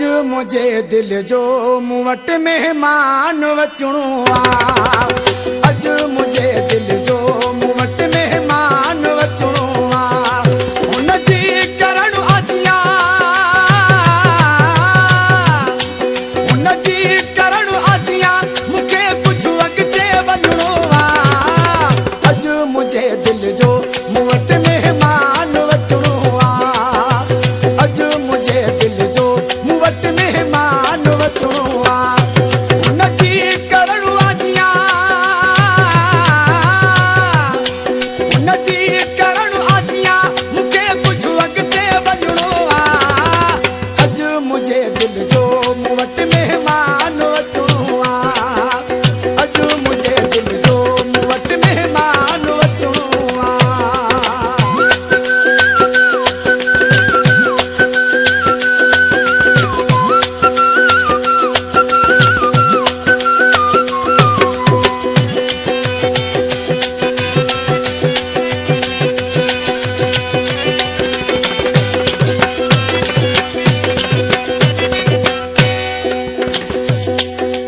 अज मुझे दिल जो मूं वटि मेहमान अचणो आ। अज मुझे दिल जो मूं वटि मेहमान अचणो आ। हुन जी करण अजिया, हुन जी करण अजिया मूंखे कुझु अॻिते वञणो आ। अज मुझे दिल जो मूं वटि मेहमान अचणो आ। अज मुझे दिल जो मूं वटि मेहमान अचणो आ। हुन जी करण अजिया, हुन जी करण अजिया मूंखे कुझु अॻिते वञणो आ। अज मुझे दिल जो मूं वटि मेहमान अचणो आ। अज मुझे दिल जो मूं वटि मेहमान अचणो आ।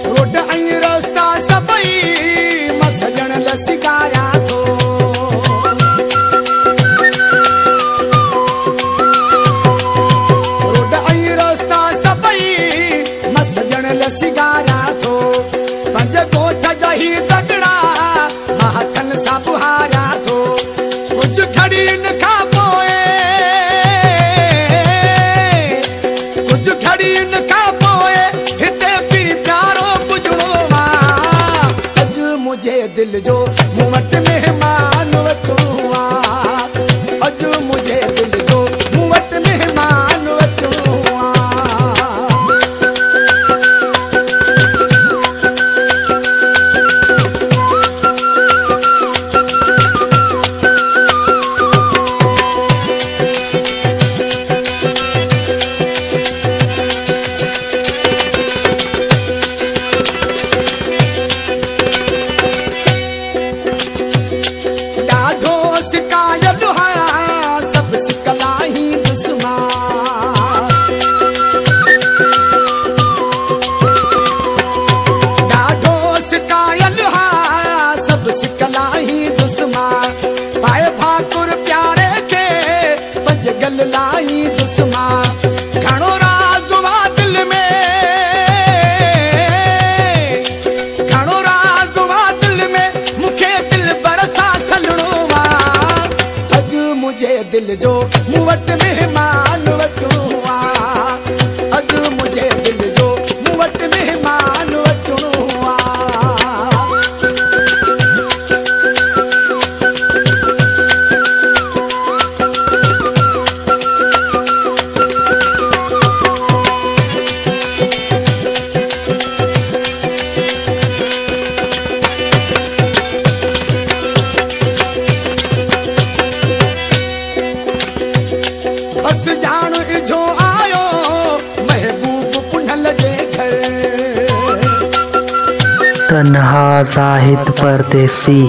रोड ऐं रस्ता सभई मां सजण लाइ सिगारियां थो। रोड ऐं रस्ता सभई मां सजण लाइ सिगारियां थो। पंज ॻोठ जा ही तगड़ा मां हथनि सां बुहारियां थो। कुझु घड़ियुनि खां पोइ, कुझु घड़ियुनि खां पोइ हिते बि प्यारो पुॼणो आ। अज मुझे दिल जो मूं वटि मेहमान अचणो आ। अज मुझे दिल जो मूं वटि मेहमान अचणो आ। ॾाढो सिकायल आहियां सभु सिकलाही दुश्मन। ॾाढो सिकायल आहियां सभु सिकलाही दुश्मन। पाए भाकुर प्यारे खे पंज गल लाही दुश्मन। घणो राज़ हुआ दिल में, घणो राज़ हुआ दिल में मूंखे दिल बरसा सलणो आ। अज मुझे दिल जो मूं वटि मेहमान अचणो आ। अज मुझे दिल जो मूं वटि मेहमान अचणो आ। बस जान इझो आयो महबूब पुनल जे घर। तन्हा साहित्य परदेसी।